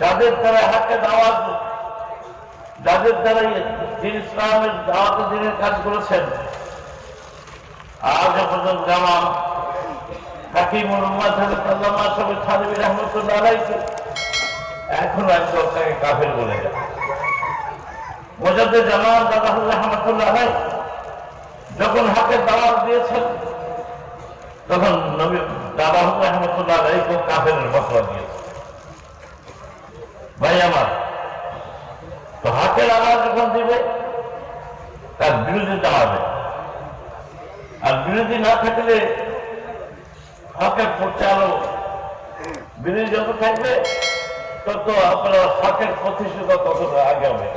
যাদের দ্বারা হাতে দাওয়াত, যাদের দ্বারা দিন ইসলামের দাওয়াত দিনের কাজ করেছেন, আজ পর্যন্ত জামান হাকিমুল উম্মাহ হযরত আল্লামা সাহেব থানভী রাহমাতুল্লাহ আলাইহি এখনো একদল তাকে কাফের বলে যায়। মুজাদ্দিদ জামান দাদা রাহমাতুল্লাহ আলাইহি যখন হাতে দাওয়াত দিয়েছেন তখন নবী দাদা রাহমাতুল্লাহ আলাইহি কাফেরের ফতোয়া দিয়েছেন। ভাই আমার, তো হাতের আওয়াজ যখন দিবে তার বিরোধিতা হবে, আর বিরোধী না থাকলে হকের প্রচারও বিরোধী যত থাকবে তত আপনার হকের প্রতিষ্ঠা তত আগে হবে,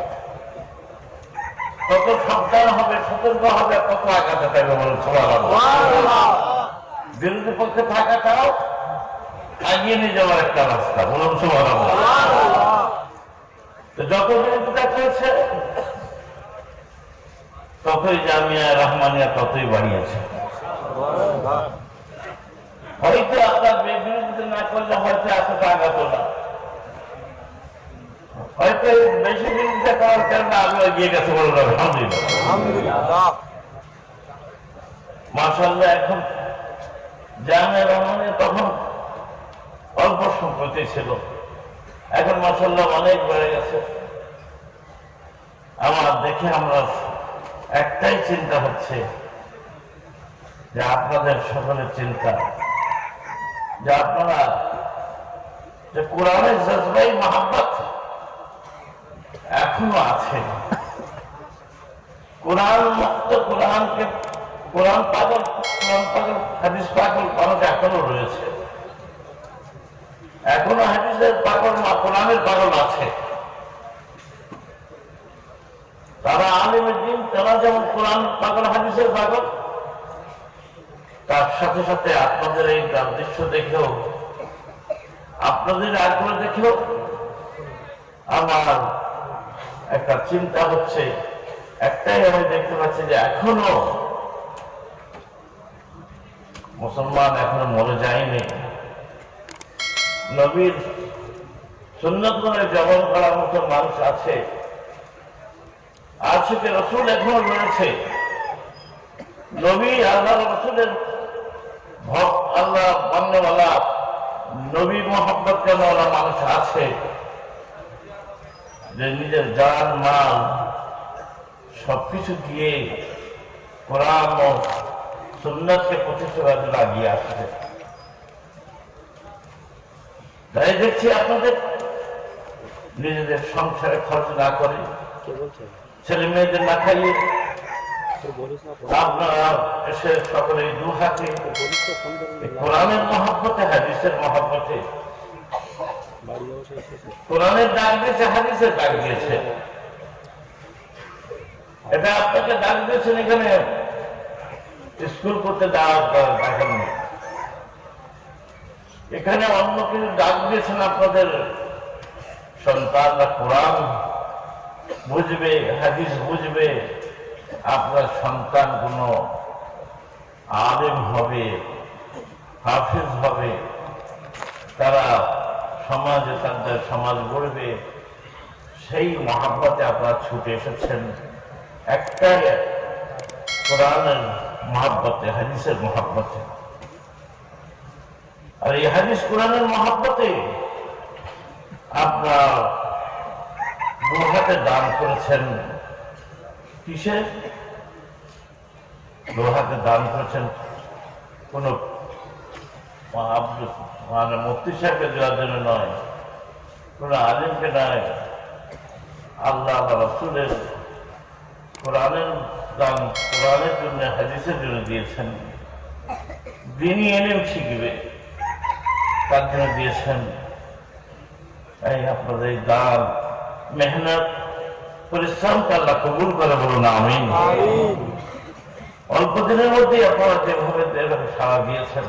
তত সাবধান হবে, সতর্ক হবে, তত আগাতে থাকবে। বলে সুবহানাল্লাহ। বিরোধী পক্ষে থাকাটাও এগিয়ে নিয়ে যাওয়ার একটা রাস্তা। বলুন সুবহানাল্লাহ। যত বিরোধিতা চলছে ততই জামিয়া রহমানিয়া ততই বাড়িয়েছে। হয়তো আপনার বিরোধিতা না করলে হয়তো এতটা আঘাত না, হয়তো বেশি বিরোধিতা করার কারণে আরো এগিয়ে গেছে। বলুন আলহামদুলিল্লাহ। মাশাআল্লাহ, এখন জামিয়া রহমানিয়া তখন অল্প সম্প্রতি ছিল, এখন মাশাআল্লাহ অনেক বেড়ে গেছে। আমার দেখে আমরা একটাই চিন্তা হচ্ছে যে আপনাদের সকলের চিন্তা যে আপনারা যে কোরআনের জজবাই মহাব্বত এখনো আছে, কোরআন মুক্ত, কোরআনকে কোরআন পাগল, হাদিস পাগল মানুষ এখনো রয়েছে, এখনো হাদিসের পাগল না কোরআনের পাগল আছে। তারা আলিমের দিন, তারা যেমন কোরআন পাগল হাদিসের পাগল, তার সাথে সাথে আপনাদের এই দৃশ্য দেখেও, আপনাদের আগ্রহ দেখেও আমার একটা চিন্তা হচ্ছে, একটাই আমি দেখতে পাচ্ছি যে এখনো মুসলমান এখনো মরে যায়নি, নবীর সুন্নত করে জবন করার মতো মানুষ আছে, আশিকে রাসূল এখনো রয়েছে, নবী আল্লাহ রাসূলের আল্লাহ বান্দাওয়ালা, নবী মুহাম্মদ কেনওয়ালা মানুষ আছে যে নিজের জান মাল সবকিছু দিয়ে কোরআন ও সুন্নাতকে প্রতিষ্ঠা করার জন্য এগিয়ে আসছে। তাই দেখছি আপনাদের নিজেদের সংসারে খরচ না করে, ছেলে মেয়েদের না খাইয়ে আপনারা এসে সকলে দু হাতে কোরআনের মহব্বতে, হাদিসের মহব্বতে, কোরআনের ডাক দিয়েছে, হাদিসের ডাক দিয়েছে। এটা আপনাকে ডাক দিয়েছেন, এখানে স্কুল করতে ডাকেন না, এখানে অন্য কিছু ডাক দিয়েছেন। আপনাদের সন্তানরা কোরআন বুঝবে, হাদিস বুঝবে, আপনার সন্তান কোনো আলেম হবে, হাফিজ হবে, তারা সমাজে তাদের সমাজ গড়বে, সেই মহাব্বতে আপনারা ছুটে এসেছেন একটাই কোরআনের মহাব্বতে, হাদিসের মহাব্বতে। আর এই হাদিস কোরআনের মহাব্বতে আপনার দু হাতে দান করেছেন। কিসে দু হাতে দান করেছেন? কোন মানে মুফতি সাহেবকে দেওয়ার জন্য নয়, কোন আলিমকে নয়, আল্লাহ রাসূলের কোরআনের দান, কোরআনের জন্য, হাদিসের জন্য দিয়েছেন। দিনই ইলম শিখবে তার জন্য দিয়েছেন। এই আপনাদের এই দান, মেহনত, পরিশ্রমকে আল্লাহ কবুল করে। বলুন আমিন। অল্প দিনের মধ্যেই আপনারা যেভাবে সাড়া দিয়েছেন,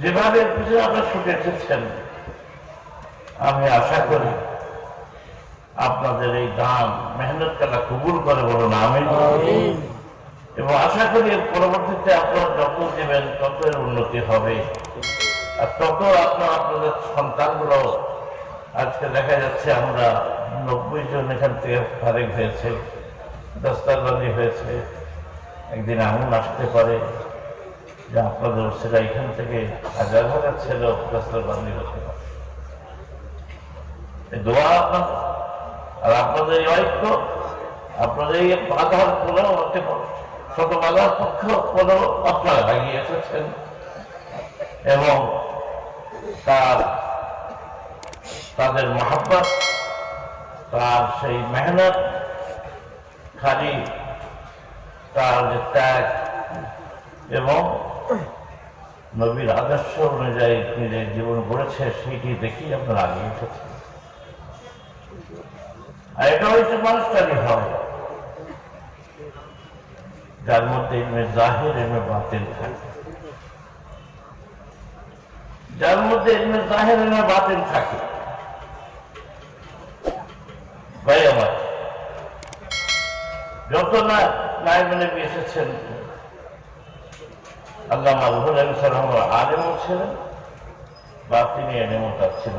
যেভাবে পিছনে আপনারা ছুটে এসেছেন, আমি আশা করি আপনাদের এই দান, মেহনতকে আল্লাহ কবুল করে। বলুন আমিন। এবং আশা করি পরবর্তীতে আপনারা যত দেবেন তত এর উন্নতি হবে, আর তত আপনাদের সন্তানগুলো আজকে দেখা যাচ্ছে আমরা 90 জন এখান থেকে ফারেক হয়েছে, দস্তারবন্দি হয়েছে। একদিন এমন আসতে পারে যে আপনাদের সেটা এখান থেকে হাজার হাজার ছেলে দস্তারবন্দি হতে পারে। দোয়া আপনার আর আপনাদের এই ঐক্য, আপনাদের এই বাধার পরেও ছোট বাধার পক্ষ পরেও আপনারা এগিয়ে এসেছেন এবং তাদের মহাব্বত, তার সেই মেহনত, খালি তার যে ত্যাগ এবং নবীর আদর্শ অনুযায়ী নিজের জীবন গড়েছে সেইটি দেখি আপনারা আগিয়ে এসেছেন। আর এটা হচ্ছে মানুষটারই হয় যার মধ্যে ইলমে জাহির ইলমে বাতিন থাকে, যার মধ্যে ইলমে জাহির ইলমে বাতিন থাকে। ভাই আমার যত নায়েবে এসেছেন, আল্লামা রুহুল আমিন সাহেব আলেমও ছিলেন, বাতিনি আলেমও তার ছিল,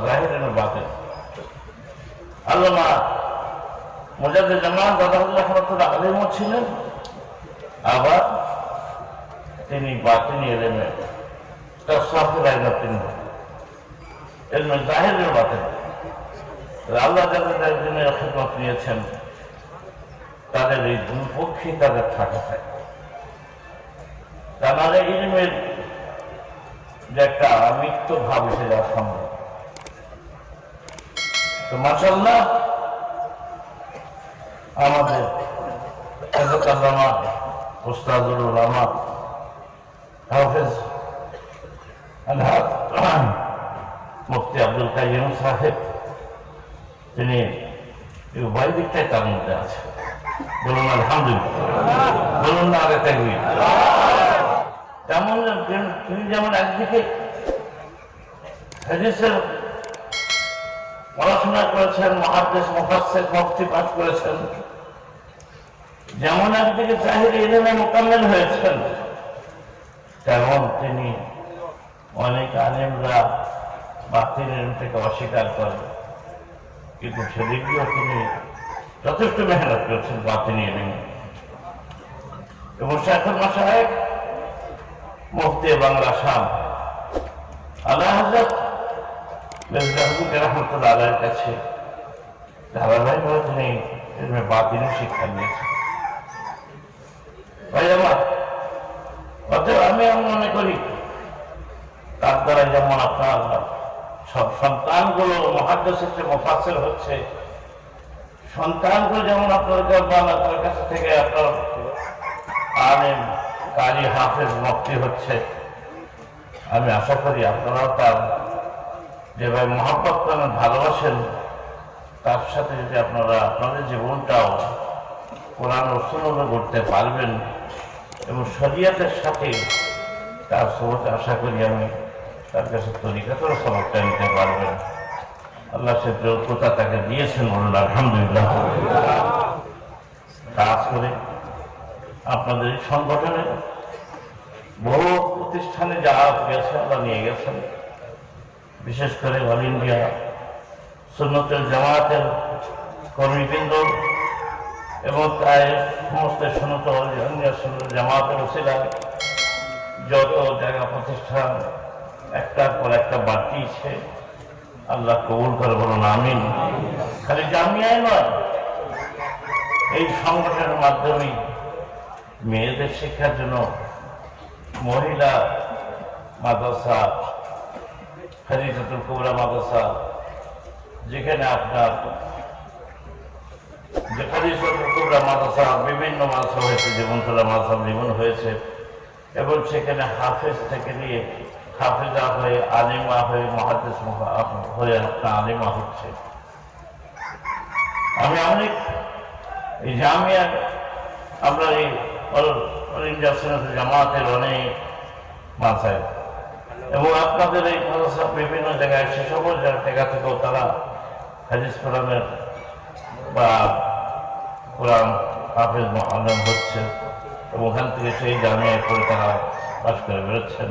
জাহির ইলমে বাতিন। আল্লামা মুজাদ্দিদ জামান দাদাউল্লাহ রহমাতুল্লাহ আলেমও ছিলেন, আবার তিনি বাতিনি ইলমে তাসাফুল আইনাতিন ইলমে জাহির ইলমে বাতিন। আল্লাহ যাদের একজনের খিদমত নিয়েছেন তাদের এই দুই পক্ষেই তাদের থাকা থাকে। তার মানে ইলমের যে একটা আমৃত্য ভাব এসে যাওয়া সম্ভব। তো মাশাআল্লাহ আমাদের হযরত আল্লামা উস্তাদুল উলামা হাফেজ মুফতি আব্দুল কাইয়ুম সাহেব, তিনি উভয় দিকটাই তার মধ্যে আছে। বলুন আলহামদুলিল্লাহ, বলুন না আরে তাকবীর। তেমন তিনি যেমন একদিকে হাদিসের পড়াশোনা করেছেন, মুহাদ্দিস মুফাসসির মুফতি পাঠ করেছেন, যেমন একদিকে জাহিরি ইলমে মুকাম্মেল হয়েছেন, তেমন তিনি অনেক আলেমরা বাতিল ইলম থেকে অস্বীকার করেন, কিন্তু সেদিকেও তিনি যথেষ্ট মেহনত করেছেন বাতিনি ইলমে। এবং শেখুল মাশায়েখ মুফতি বাংলা শাম আলা হযরত মির্জা হুজুর রহমাতুল্লাহ আলাইহির কাছে ধারাবাহিকভাবে তিনি ইলমে বাতিনি শিক্ষা নিয়েছেন। ভাই আমার, অতএব আমি মনে করি তার দ্বারা যেমন আপনার সব সন্তানগুলো মুহাদ্দিস হচ্ছে, মুফাসসির হচ্ছে, সন্তানগুলো যেমন আপনার কাছে থেকে আপনার আলেম কারি হাফেজ মুফতি হচ্ছে, আমি আশা করি আপনারাও তার যেভাবে মহব্বত করেন, ভালোবাসেন, তার সাথে যদি আপনারা আপনাদের জীবনটাও কোরআন ও সুন্নাহ করতে পারবেন এবং শরীয়তের সাথে তার সবকে আশা করি আমি তার কাছে তরিকাতেও সবকটা নিতে পারবেন। আল্লাহ সে যোগ্যতা তাকে দিয়েছেন, বলুন আলহামদুলিল্লাহ। কাজ করে আপনাদের এই সংগঠনে বহু প্রতিষ্ঠানে যারা গেছে আল্লাহ নিয়ে গেছেন, বিশেষ করে অল ইন্ডিয়া সুন্নতুল জামাতের কর্মীবৃন্দ এবং তাই সমস্ত সুন্নতুল জামাতের ওসিলায় যত জায়গা প্রতিষ্ঠান একটার পর একটা বাড়তিছে, আল্লাহ কবুল করে, বলুন আমিন। খালি জামিয়ায় নয়, এই সংগঠনের মাধ্যমে মেয়েদের শিক্ষার জন্য মহিলা মাদ্রাসা, খাদিজাতুল কুবরা মাদ্রাসা, যেখানে আপনার যে খাদিজাতুল কুবরা মাদ্রাসা বিভিন্ন মাদ্রাসা হয়েছে, জীবনতলা মাদ্রাসা জীবন হয়েছে, এবং সেখানে হাফেজ থেকে নিয়ে হাফেজা হয়ে আলিমা হয়ে মুহাদ্দিস হয়ে আপনার আলিমা হচ্ছে। আমি অনেক এই জামিয়া আমরা এই অল ইন্ডিয়া সুন্নাতুল জামাতের অনেক মাদ্রাসায় এবং আপনাদের এই মাদ্রাসা বিভিন্ন জায়গায় সে সকল জায়গা থেকেও তারা হাদিস কোরআনের বা কোরআন হাফেজ আলেম হচ্ছে এবং ওখান থেকে সেই জামিয়ায় পড়ে তারা পাশ করে বেরোচ্ছেন।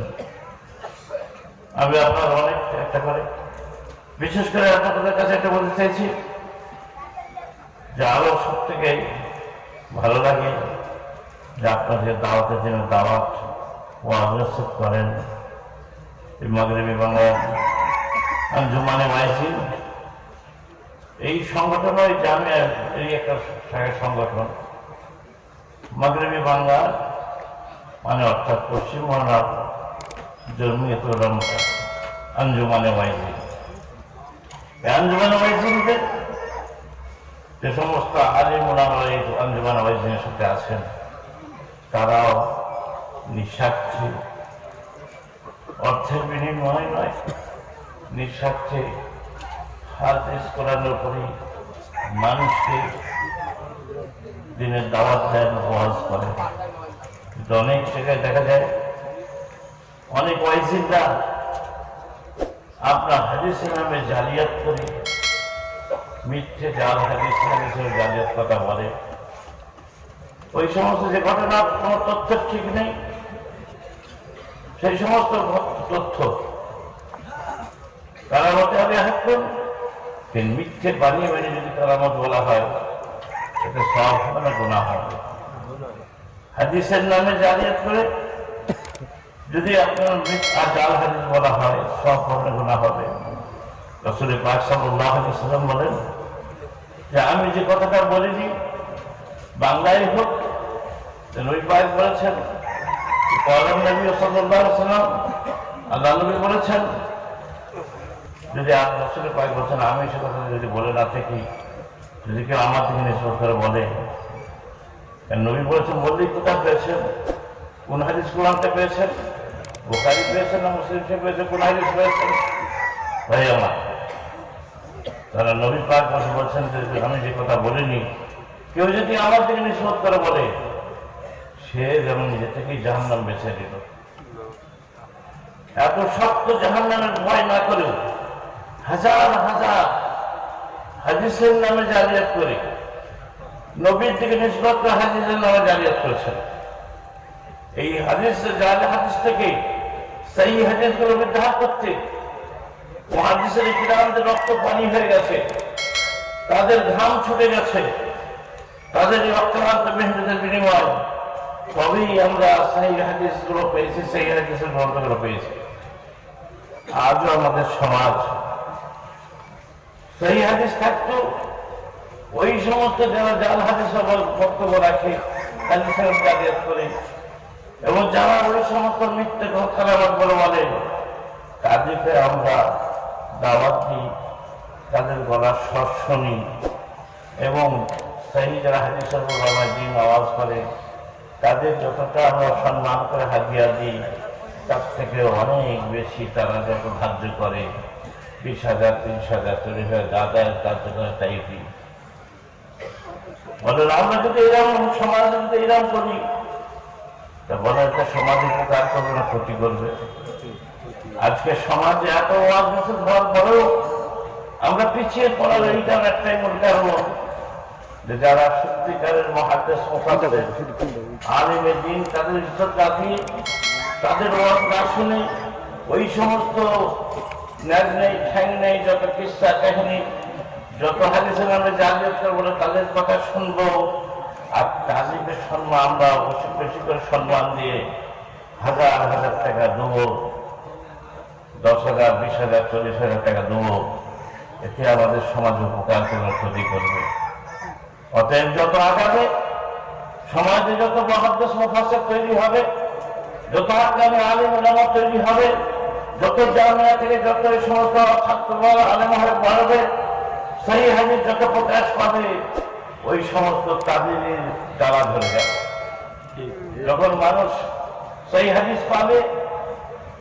আমি আপনার অনেক একটা করে বিশেষ করে আপনাদের কাছে একটা বলতে চাইছি যে আরো সব থেকে ভালো লাগে যে আপনাদের দাওয়াতের জন্য দাওয়াত ওয়াজ করেন মাগরিবি বাংলা আঞ্জুমানে ওয়াইজিন। এই সংগঠন ওই জামিয়ার এই একটা সংগঠন মাগরিবি বাংলা মানে অর্থাৎ পশ্চিমবাংলার জমিয়তুল উলামা আঞ্জুমানে ওয়াইজিন। আঞ্জুমানে ওয়াইজিনদের যে সমস্ত আলিম উলামারা এই আঞ্জুমানে ওয়াইজিনের সাথে আছেন তারাও নিঃস্বার্থে, অর্থের বিনিময় নয়, নিঃস্বার্থে হাদিস কোরআনের উপরে মানুষকে দিনের দাওয়াত দেন, ওয়াজ করেন। কিন্তু অনেক জায়গায় দেখা যায় অনেক ওয়াইজিনরা আপনার হাদিসের নামে জালিয়াত করে, মিথ্যে জাল হাদিসের জালিয়াত কথা বলে। ওই সমস্ত যে ঘটনার কোনো তথ্য ঠিক নেই, সেই সমস্ত তথ্য কারামতে হবে হাক্কুন, মিথ্যে বানিয়ে বানিয়ে যদি কারামত বলা হয় এটা সব হবে না, গুনাহ হবে। হাদিসের নামে জালিয়াত করে যদি আপনার জাল হাদিস বলা হয় সব ধরনের গুনাহ হবে। রাসূল পাক সাল্লাল্লাহু আলাইহি ওয়াসাল্লাম বলেন যে আমি যে কথাটা বলিনি বাংলায় হোক, নবী পাক বলেছেন কওলান নবী সাল্লাল্লাহু আলাইহি ওয়াসাল্লাম, আল্লাহ নবী বলেছেন, যদি রাসূল পাক বলেছেন আমি সে কথা যদি বলে না থাকি, যদি কেউ আমার থেকে নিষ্পত্তি করে বলে, নবী বলেছেন বললেই কোথায় পেয়েছেন, কোন হাদিস কোরআনটা পেয়েছেন, বুখারী পেয়েছেন না মুসলিম পেয়েছেন, কোন হাদিস পেয়েছেন? ভাই আমার, তারা নবী পাক বলছেন যে আমি যে কথা বলিনি কেউ যদি আমার থেকে নিষ্পত্তি করে বলে সে যেমন নিজে থেকেই জাহান্নাম বেছে দিল। এত শক্ত জাহান্নামের ভয় না করেও হাজার হাজার হাদিসের নামে জালিয়াত করে, নবীর থেকে নিষ্পত্তি করে হাদিসের নামে জালিয়াত করেছেন। এই জালি হাদিস থেকে সেই হাদিসগুলো বিদ্রোহ করতে মুহাদ্দিসের কিরামদের রক্ত পানি হয়ে গেছে, তাদের ঘাম ছুটে গেছে, তাদের রক্তাক্ত মেহনতের বিনিময় তবেই আমরা সেই হাদিসগুলো পেয়েছি, সেই হাদিসের গ্রন্থগুলো পেয়েছি। আজও আমাদের সমাজ সেই হাদিস থাকতো, ওই সমস্ত যারা জাল হাদিস বক্তব্য রাখে, হাদিসের জালিয়াত করে, এবং যারা ওই সমস্ত মিথ্যে খারাপ বলে তাদেরকে আমরা দাওয়াত দিই, তাদের গলার স্বর শুনি, এবং সেই যারা হাদিসের উলামায়ে দ্বীন আওয়াজ করে তাদের যতটা আমরা সম্মান করে হাদিয়া দিই তার থেকে অনেক বেশি তারা যত ধার্য করে, 20,000 30,000 40,000 আদায় ধার্য করে তাই দিই। বলেন আমরা যদি এরকম সমাজ যদি এরকম করি তা বলে একটা সমাজে উপকার করবে না ক্ষতি করবে? আজকে সমাজে এত ওয়াজ নসিহত হওয়ার পরেও আমরা পিছিয়ে পড়ার এইটার একটাই মূল কারণ যে যারা সত্যিকারের মুহাদ্দিস মুফাসসির আলিমে দ্বীন তাদের ইজ্জত রাখি, তাদের ওয়াজ না শুনে ওই সমস্ত ন্যাজ নেই ঠ্যাং নেই যত কিস্সা কাহিনী, যত হাদিসের নামে জালিয়াত করে বলে তাদের কথা শুনবো, আর তাজিমের সম্মান আমরা বেশি বেশি করে সম্মান দিয়ে হাজার হাজার টাকা দেবো, 10,000 20,000 40,000 টাকা দেবো, এতে আমাদের সমাজ উপকার করবে ক্ষতি করবে? অতএব যত আগাবে সমাজে যত মুহাদ্দিস মুফাসসির তৈরি হবে, যত আকামে আলিম উলামা তৈরি হবে, যত জামিয়া থেকে যত এই সমস্ত ছাত্ররা আলেম হয়ে পড়বে, সেই হাদিস যত প্রকাশ পাবে ওই সমস্ত তাজিমের জ্বালা ধরে যাবে। যখন মানুষ সেই হাদিস পাবে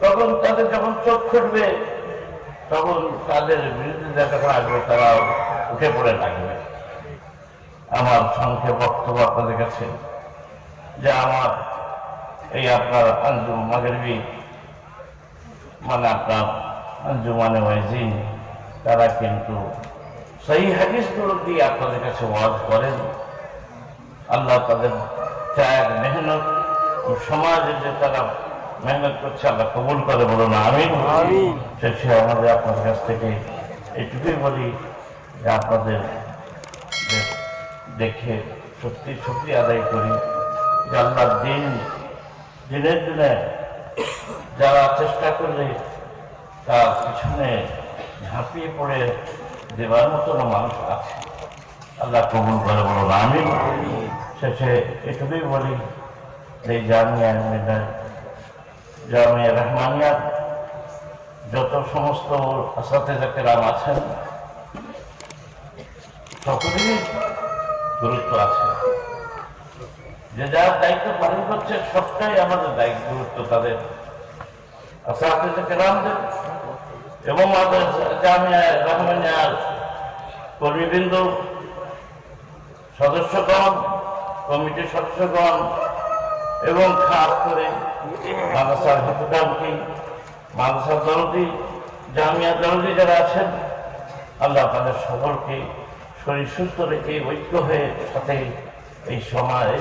তখন তাদের যখন চোখ খুঁজবে তখন তাদের বিরুদ্ধে যখন আসবে তারা উঠে পড়ে লাগবে। আমার সংক্ষেপ বক্তব্য আপনাদের কাছে যে আমার এই আপনার আঞ্জুম মাগরিবি মানে আপনার আঞ্জুমানে ওয়াইজিন তারা কিন্তু সেই হাদিসগুলো দিয়ে আপনাদের কাছে ওয়াজ করেন। আল্লাহ তাদের ত্যাগ মেহনত সমাজে যে তারা মেহনত করছে আল্লাহ কবুল করে, বলুন আমিন। শেষে আমাদের আপনাদের কাছ থেকে এটুকুই বলি যে আপনাদের দেখে সত্যি সত্যি আদায় করি যে আল্লাহর দিনের দিনে যারা চেষ্টা করলে তার পিছনে ঝাঁপিয়ে পড়ে দেবার মতন মানুষ আছে। আল্লাহ কবুল করে বলুন আমিন। শেষে এটুকুই বলি এই জামিয়া রহমানিয়ার যত সমস্ত আসাতেজা কেরাম আছেন সকলেরই গুরুত্ব আছে। যে যার দায়িত্ব পালন করছে সবটাই আমাদের দায়িত্ব, গুরুত্ব তাদের আসাতেজা কেরামদের এবং আমাদের জামিয়া রহমানিয়ার কর্মীবৃন্দ, সদস্যগণ, কমিটির সদস্যগণ এবং খাস করে মাদ্রাসার হিফাজতকারী, মাদ্রাসার দরদি, জামিয়া দরদি যারা আছেন, আল্লাহ তাদের সকলকে শরীর সুস্থ রেখে ঐক্য হয়ে সাথে এই সময়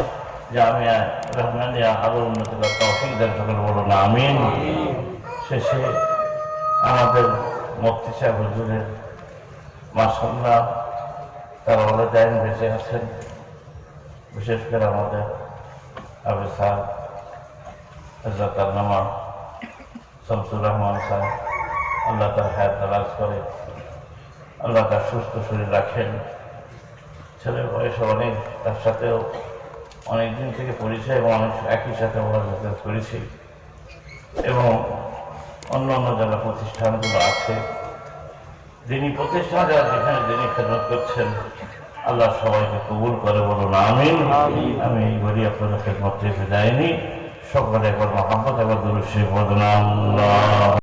জামিয়া রহমানিয়া আরো উন্নতি করার তৌফিক দান করেন বলুন আমিন। শেষে আমাদের মুফতি সাহেব হুজুরের মাশাআল্লাহ তারা ওয়ালিদাইন বেঁচে আছেন, বিশেষ করে আমাদের আবু সাহেব হযরত আল্লামা শামসুর রহমান সাহেব, আল্লাহ তার হায়াত দারাজ করে, আল্লাহ তার সুস্থ শরীর রাখেন। ছেলের বয়স অনেক, তার সাথেও অনেক দিন থেকে পরিচয় এবং অনেক একই সাথে আমরা যাতায়াত করেছি এবং অন্য অন্য যারা প্রতিষ্ঠানগুলো আছে, দিনী প্রতিষ্ঠান যারা যেখানে দিনী খেদমত করছেন, আল্লাহ সবাইকে কবুল করে বলুন আমিন। আমি এই বলি আপনাদের খেদমত রেখে যাইনি। সকলে একবার মহাব্বত, একবার দুরূদ শরীফ পড়ুন। আল্লাহ